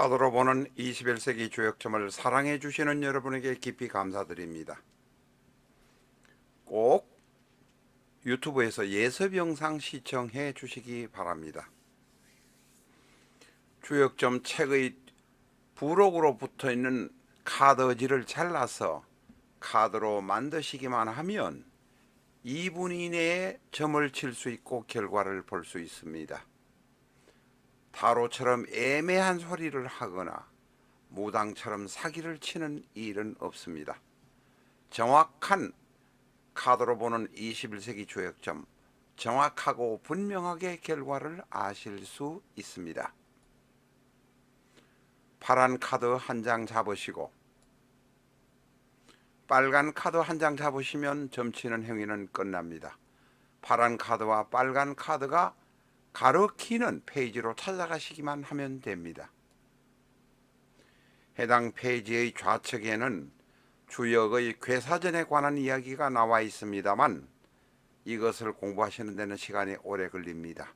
카드로 보는 21세기 주역점을 사랑해 주시는 여러분에게 깊이 감사드립니다. 꼭 유튜브에서 예습 영상 시청해 주시기 바랍니다. 주역점 책의 부록으로 붙어있는 카드지를 잘라서 카드로 만드시기만 하면 2분 이내에 점을 칠 수 있고 결과를 볼 수 있습니다. 타로처럼 애매한 소리를 하거나 무당처럼 사기를 치는 일은 없습니다. 정확한 카드로 보는 21세기 주역점, 정확하고 분명하게 결과를 아실 수 있습니다. 파란 카드 한 장 잡으시고 빨간 카드 한 장 잡으시면 점치는 행위는 끝납니다. 파란 카드와 빨간 카드가 가리키는 페이지로 찾아가시기만 하면 됩니다. 해당 페이지의 좌측에는 주역의 괴사전에 관한 이야기가 나와 있습니다만 이것을 공부하시는 데는 시간이 오래 걸립니다.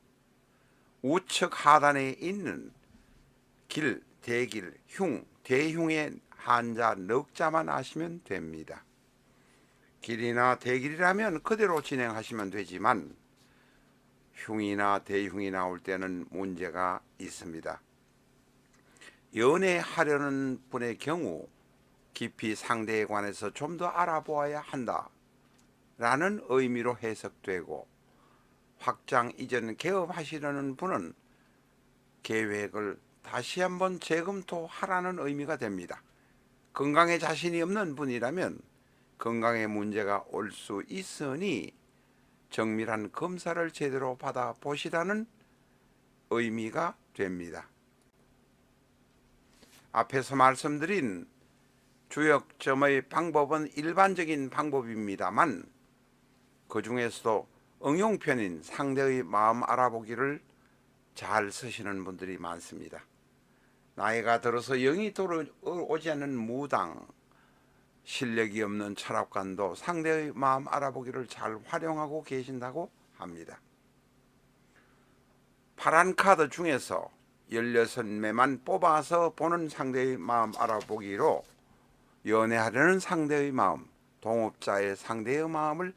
우측 하단에 있는 길, 대길, 흉, 대흉의 한자, 넉자만 아시면 됩니다. 길이나 대길이라면 그대로 진행하시면 되지만 흉이나 대흉이 나올 때는 문제가 있습니다. 연애하려는 분의 경우 깊이 상대에 관해서 좀 더 알아보아야 한다 라는 의미로 해석되고, 확장 이전 개업하시려는 분은 계획을 다시 한번 재검토하라는 의미가 됩니다. 건강에 자신이 없는 분이라면 건강에 문제가 올 수 있으니 정밀한 검사를 제대로 받아보시라는 의미가 됩니다. 앞에서 말씀드린 주역점의 방법은 일반적인 방법입니다만 그 중에서도 응용편인 상대의 마음 알아보기를 잘 쓰시는 분들이 많습니다. 나이가 들어서 영이 돌아오지 않는 무당, 실력이 없는 철학관도 상대의 마음 알아보기를 잘 활용하고 계신다고 합니다. 파란 카드 중에서 16매만 뽑아서 보는 상대의 마음 알아보기로 연애하려는 상대의 마음, 동업자의 상대의 마음을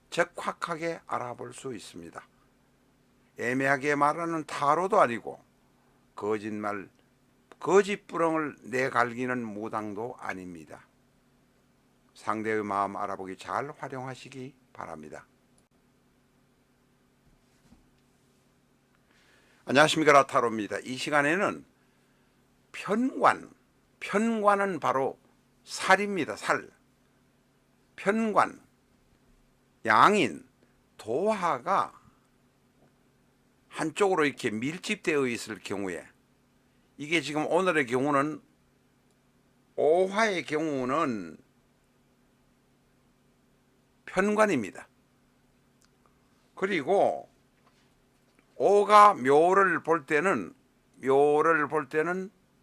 적확하게 알아볼 수 있습니다. 애매하게 말하는 타로도 아니고 거짓말, 거짓부렁을 내갈기는 무당도 아닙니다. 상대의 마음 알아보기 잘 활용하시기 바랍니다. 안녕하십니까, 라타로입니다. 이 시간에는 편관은 바로 살입니다. 살. 편관, 양인, 도화가 한쪽으로 이렇게 밀집되어 있을 경우에, 이게 지금 오늘의 경우는 오화의 경우는 편관입니다. 그리고 오가 묘를 볼 때는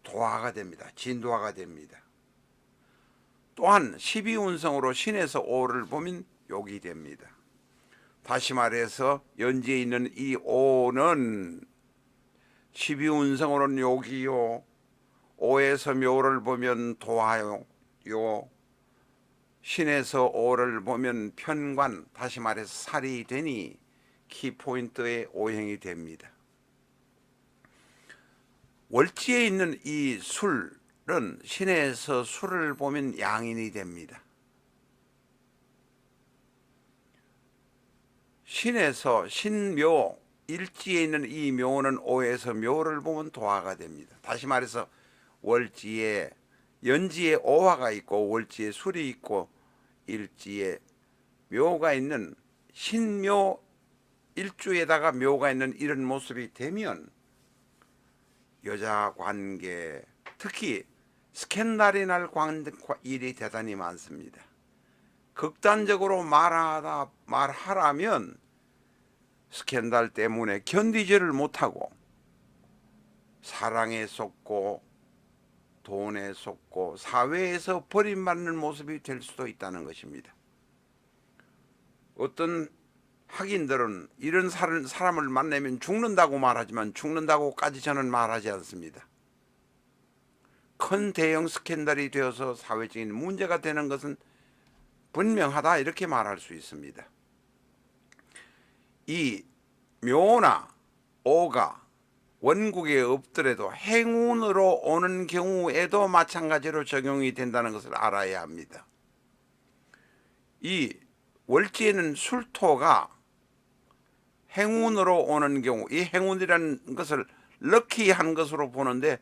도화가 됩니다. 진도화가 됩니다. 또한 12운성으로 신에서 오를 보면 욕이 됩니다. 다시 말해서 연지에 있는 이 오는 12운성으로는 욕이요, 오에서 묘를 보면 도화요, 신에서 오를 보면 편관, 다시 말해서 살이 되니 키포인트의 오행이 됩니다. 월지에 있는 이 술은 신에서 술을 보면 양인이 됩니다. 신에서 신묘, 일지에 있는 이 묘는 오에서 묘를 보면 도화가 됩니다. 다시 말해서 월지에, 연지에 오화가 있고 월지에 술이 있고 일지에 묘가 있는 신묘 일주에다가 묘가 있는 이런 모습이 되면 여자 관계, 특히 스캔들이 날 일이 대단히 많습니다. 극단적으로 말하라면 스캔들 때문에 견디지를 못하고 사랑에 속고 돈에 속고 사회에서 버림받는 모습이 될 수도 있다는 것입니다. 어떤 학인들은 이런 사람을 만나면 죽는다고 말하지만 죽는다고까지 저는 말하지 않습니다. 큰 대형 스캔들이 되어서 사회적인 문제가 되는 것은 분명하다, 이렇게 말할 수 있습니다. 이 묘나 오가 원국에 없더라도 행운으로 오는 경우에도 마찬가지로 적용이 된다는 것을 알아야 합니다. 이 월지에는 술토가 행운으로 오는 경우, 이 행운이라는 것을 럭키한 것으로 보는데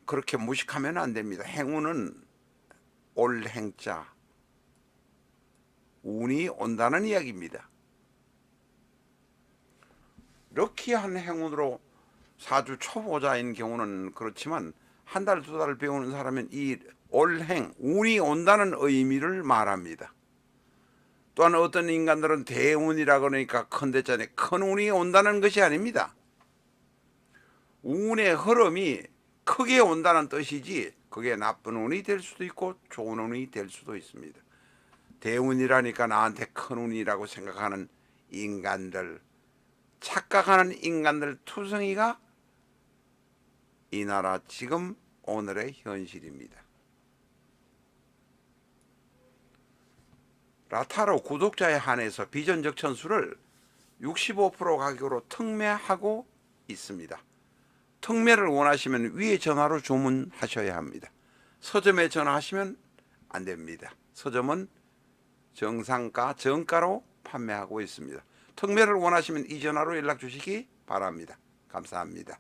그렇게 무식하면 안 됩니다. 행운은 올 행자, 운이 온다는 이야기입니다. 럭키한 행운으로 사주 초보자인 경우는 그렇지만 한 달, 두 달 배우는 사람은 이 올행, 운이 온다는 의미를 말합니다. 또한 어떤 인간들은 대운이라 그러니까 큰 대자에 큰 운이 온다는 것이 아닙니다. 운의 흐름이 크게 온다는 뜻이지 그게 나쁜 운이 될 수도 있고 좋은 운이 될 수도 있습니다. 대운이라니까 나한테 큰 운이라고 생각하는 인간들, 착각하는 인간들 투성이가 이 나라 지금 오늘의 현실입니다. 라타로 구독자에 한해서 비전적 천수를 65% 가격으로 특매하고 있습니다. 특매를 원하시면 위에 전화로 주문하셔야 합니다. 서점에 전화하시면 안 됩니다. 서점은 정상가, 정가로 판매하고 있습니다. 특매를 원하시면 이 전화로 연락 주시기 바랍니다. 감사합니다.